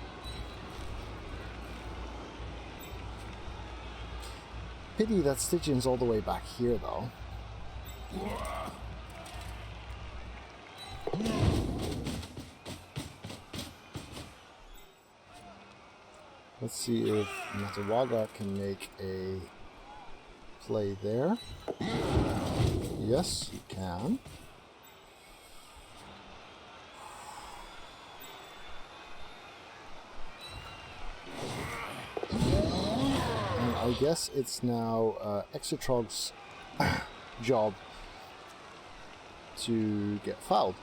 Pity that Stygian's all the way back here though. Let's see if Natawaga can make a play there. Yes, he can. And I guess it's now Exotrog's job to get fouled.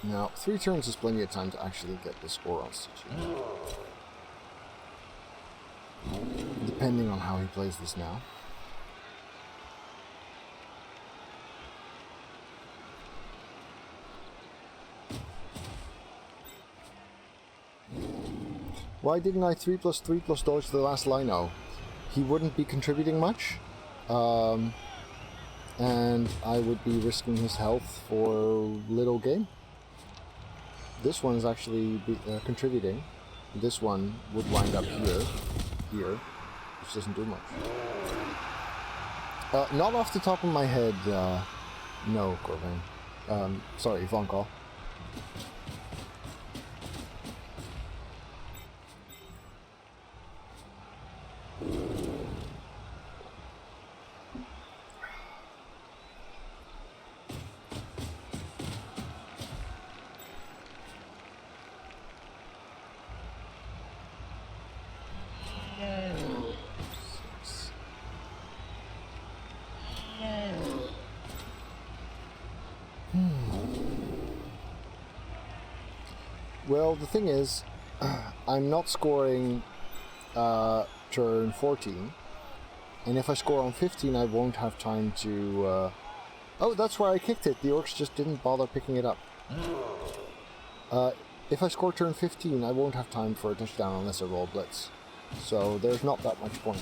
Now, 3 turns is plenty of time to actually get the score on Stygian. Depending on how he plays this now. Why didn't I 3+3+ dodge the last Lino? He wouldn't be contributing much. And I would be risking his health for little game. This one is actually contributing. This one would wind up here, which doesn't do much. Not off the top of my head, no, Corvain. Sorry, Von Call. Well, the thing is, I'm not scoring turn 14, and if I score on 15, I won't have time to... Oh, that's where I kicked it. The Orcs just didn't bother picking it up. If I score turn 15, I won't have time for a touchdown unless I roll blitz. So there's not that much point.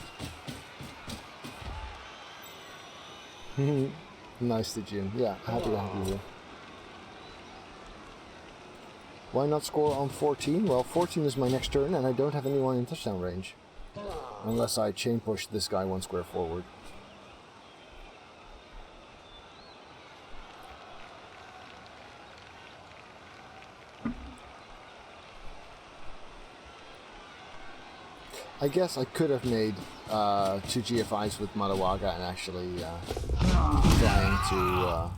Nicely, Jim. Yeah, happy to have you here. Why not score on 14? Well, 14 is my next turn, and I don't have anyone in touchdown range. Unless I chain push this guy one square forward. I guess I could have made 2 GFIs with Madawaga and actually trying to...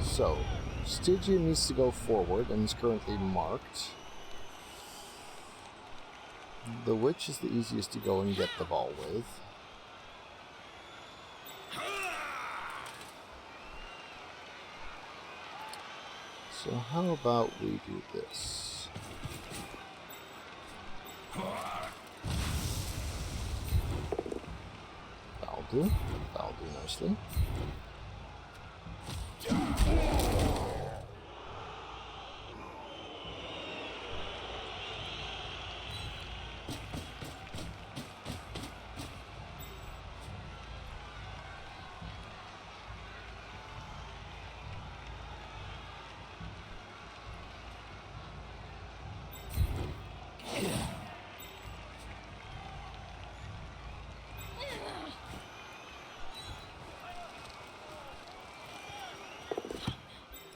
So, Stygian needs to go forward and is currently marked. The Witch is the easiest to go and get the ball with. So how about we do this? That'll do. That'll do nicely.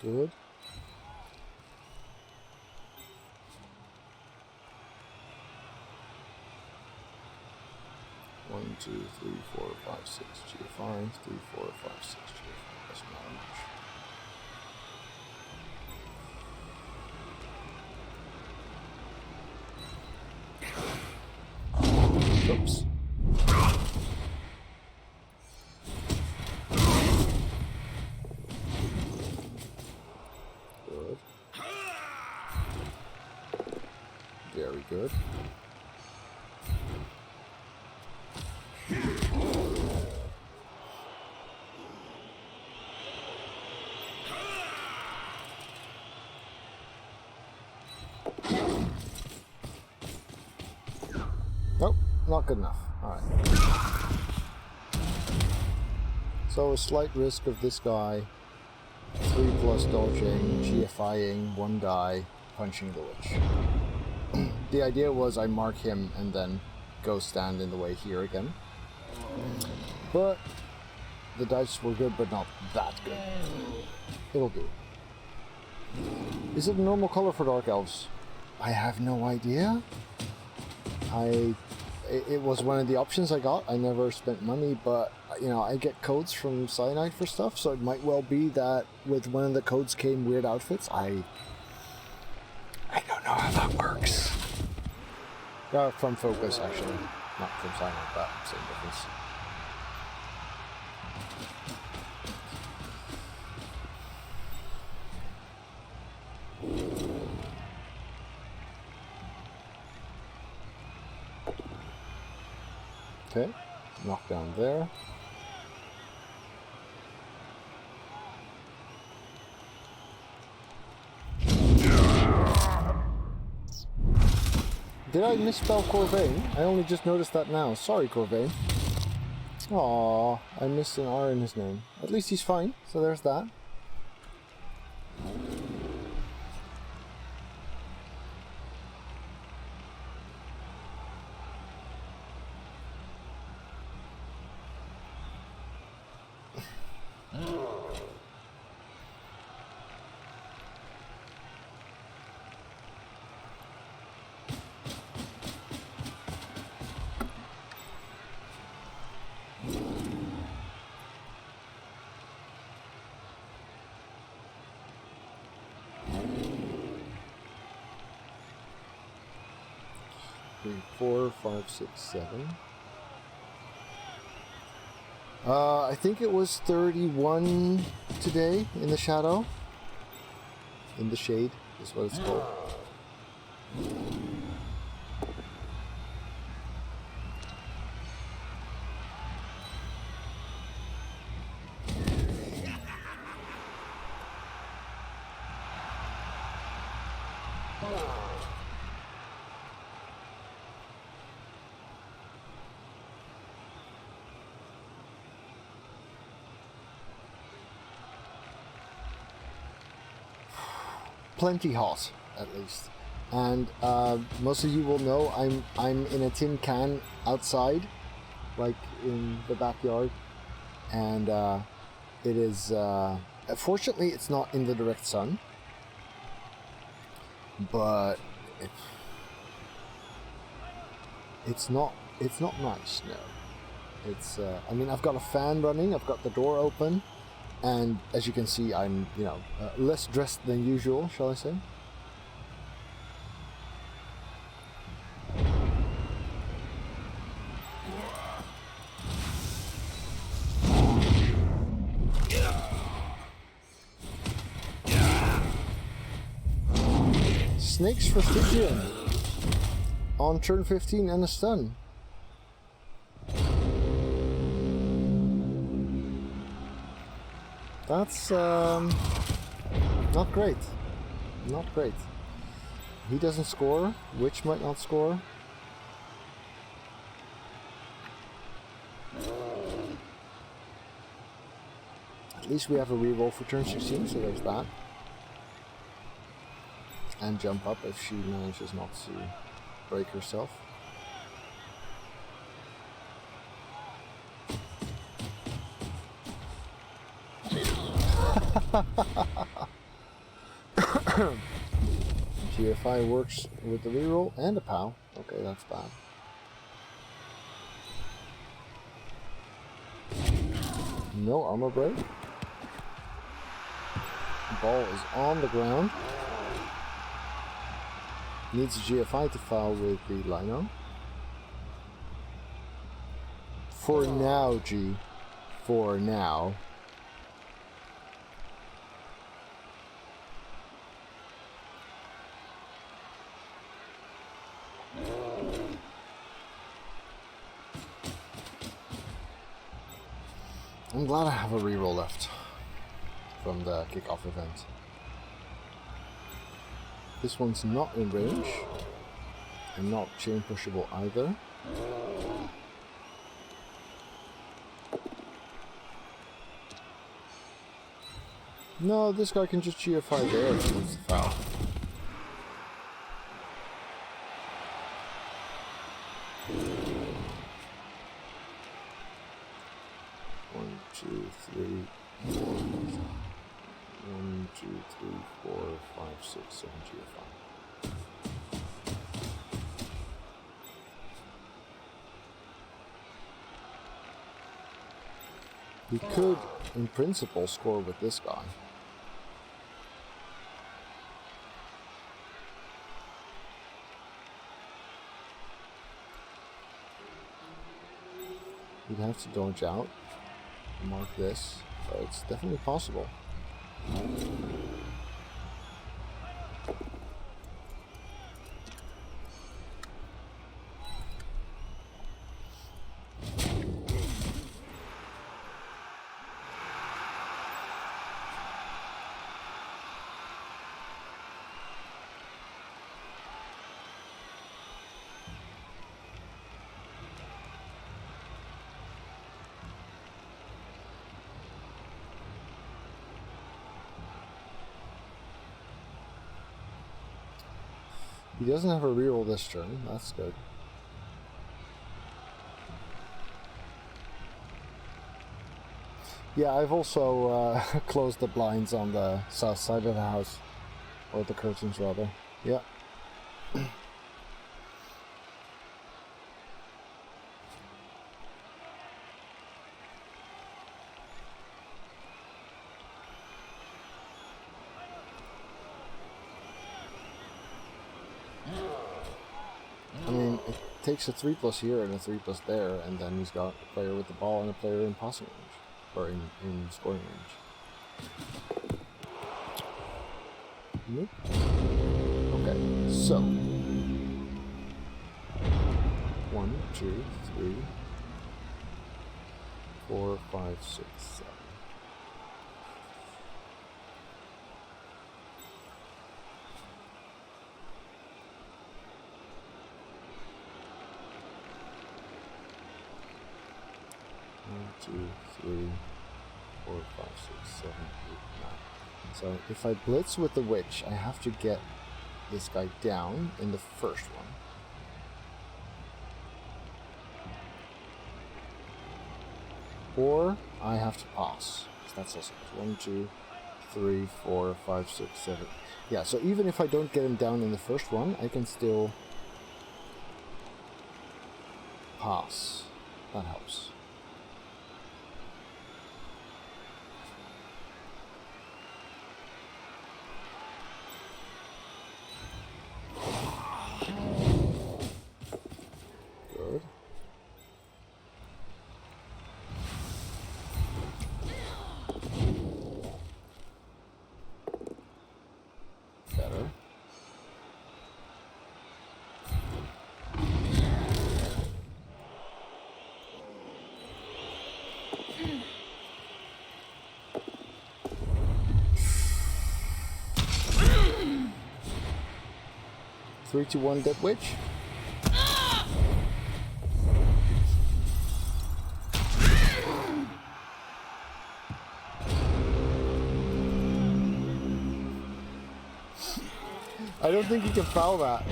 Good. One, 2, 3, 4, 5, 6 GFI. 3, 4, 5, 6 GFI. Doesn't matter much. Oops. Good. Very good. Nope, not good enough. Alright. So a slight risk of this guy. 3 plus dodging, GFIing, 1 guy, punching the Witch. The idea was I mark him and then go stand in the way here again. But the dice were good, but not that good. It'll do. Is it a normal color for Dark Elves? I have no idea. It was one of the options I got. I never spent money, but you know, I get codes from Cyanide for stuff, so it might well be that with one of the codes came weird outfits. I don't know how that works. From Focus, actually. Not from Cyanide, but same difference. Okay, knockdown there. Did I misspell Corvain? I only just noticed that now. Sorry, Corvain. Aww, I missed an R in his name. At least he's fine, so there's that. Three, 4, 5, 6, 7. I think it was 31 today in the shadow. In the shade is what it's called. Plenty hot, at least, and most of you will know I'm in a tin can outside, like in the backyard, and it is. Fortunately, it's not in the direct sun, but it's not nice. No, it's. I mean, I've got a fan running. I've got the door open. And as you can see, I'm, less dressed than usual, shall I say. Snakes for Stygian on turn 15 and a stun. That's not great. Not great. He doesn't score. Witch might not score. At least we have a reroll for turn 16, so there's that. And jump up if she manages not to break herself. GFI works with the reroll and a POW. Okay, that's bad. No armor break. Ball is on the ground. Needs a GFI to foul with the Lino. For now, G. For now. I'm glad I have a reroll left from the kickoff event. This one's not in range and not chain pushable either. No, this guy can just GFI there if he wants to foul. One, two, three, four. 1, 2, 3, 4, 5, 6, 7 GFI. We could, in principle, score with this guy. We'd have to dodge out, mark this, but it's definitely possible. He doesn't have a reroll this turn, that's good. Yeah, I've also closed the blinds on the south side of the house. Or the curtains, rather. Yeah. takes a 3+ here and a 3+ there, and then he's got a player with the ball and a player in passing range. Or in scoring range. Nope. Okay, so 1, 2, 3, 4, 5, 6, 7. One, 2, 3, 4, 5, 6, 7, 8, 9. So if I blitz with the witch, I have to get this guy down in the first one. Or I have to pass. So that's also 1, 2, 3, 4, 5, 6, 7. Yeah, so even if I don't get him down in the first one, I can still pass. That helps. Good. Better. Three to 1 dead witch. I don't think he can foul that.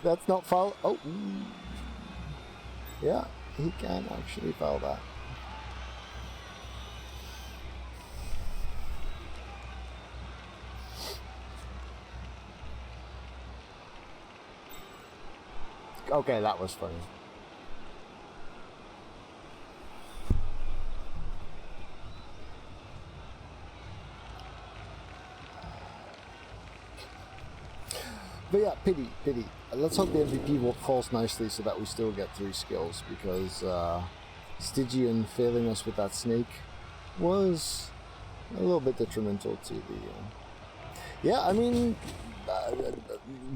That's not foul. Oh, yeah, he can actually foul that. Okay, that was funny. But yeah, pity. Let's hope the MVP falls nicely so that we still get 3 skills, because Stygian failing us with that snake was a little bit detrimental to the... Yeah, I mean,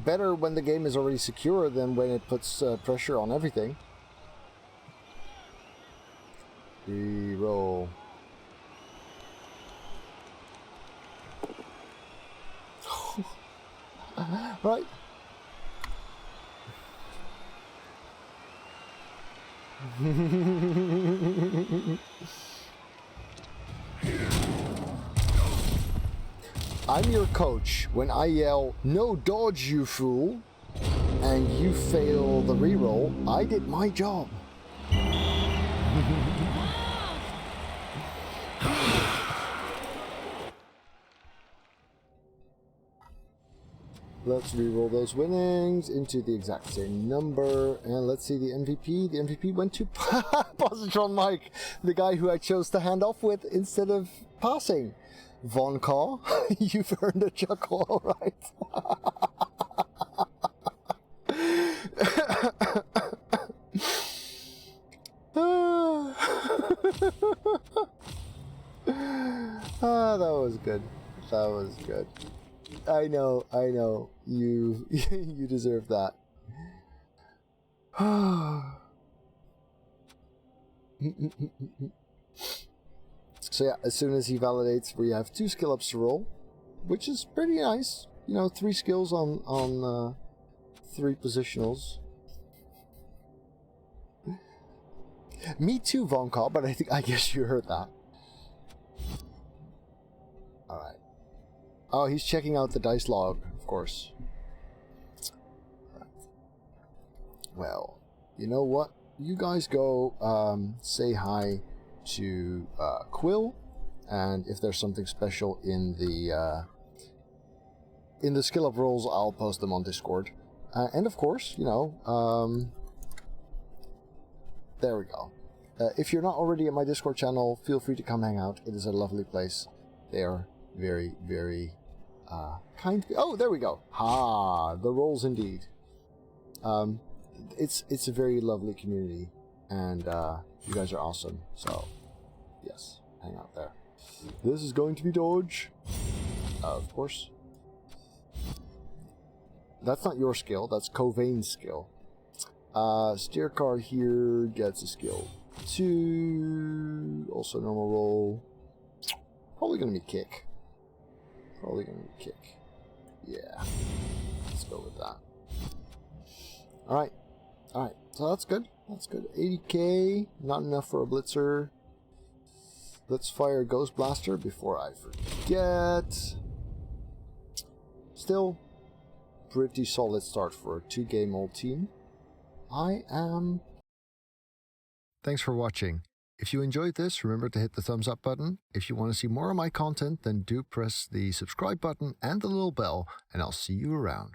better when the game is already secure than when it puts pressure on everything. Reroll. Right. I'm your coach. When I yell, "No dodge, you fool," and you fail the reroll, I did my job. Let's reroll those winnings into the exact same number, and let's see the MVP. The MVP went to Positron Mike, the guy who I chose to hand off with instead of passing. Von Kaw, you've earned a chuckle, alright. That was good. That was good. I know. You you deserve that. So yeah, as soon as he validates, we have 2 skill ups to roll, which is pretty nice. You know, 3 skills on 3 positionals. Me too, Von Kaw, but I guess you heard that. All right. Oh, he's checking out the dice log, of course. Right. Well, you know what? You guys go say hi to Quill, and if there's something special in the skill up rolls, I'll post them on Discord. And of course, you know, there we go. If you're not already at my Discord channel, feel free to come hang out. It is a lovely place. They are very, very Oh, there we go. The rolls indeed. It's a very lovely community, and you guys are awesome. So, yes, hang out there. This is going to be dodge, of course. That's not your skill. That's Covain's skill. Steer car here gets a skill 2. Also normal roll. Probably gonna be kick. Yeah. Let's go with that. Alright. So that's good. 80k. Not enough for a blitzer. Let's fire Ghostblaster before I forget. Still, pretty solid start for a 2-game old team. Thanks for watching. If you enjoyed this, remember to hit the thumbs up button. If you want to see more of my content, then do press the subscribe button and the little bell, and I'll see you around.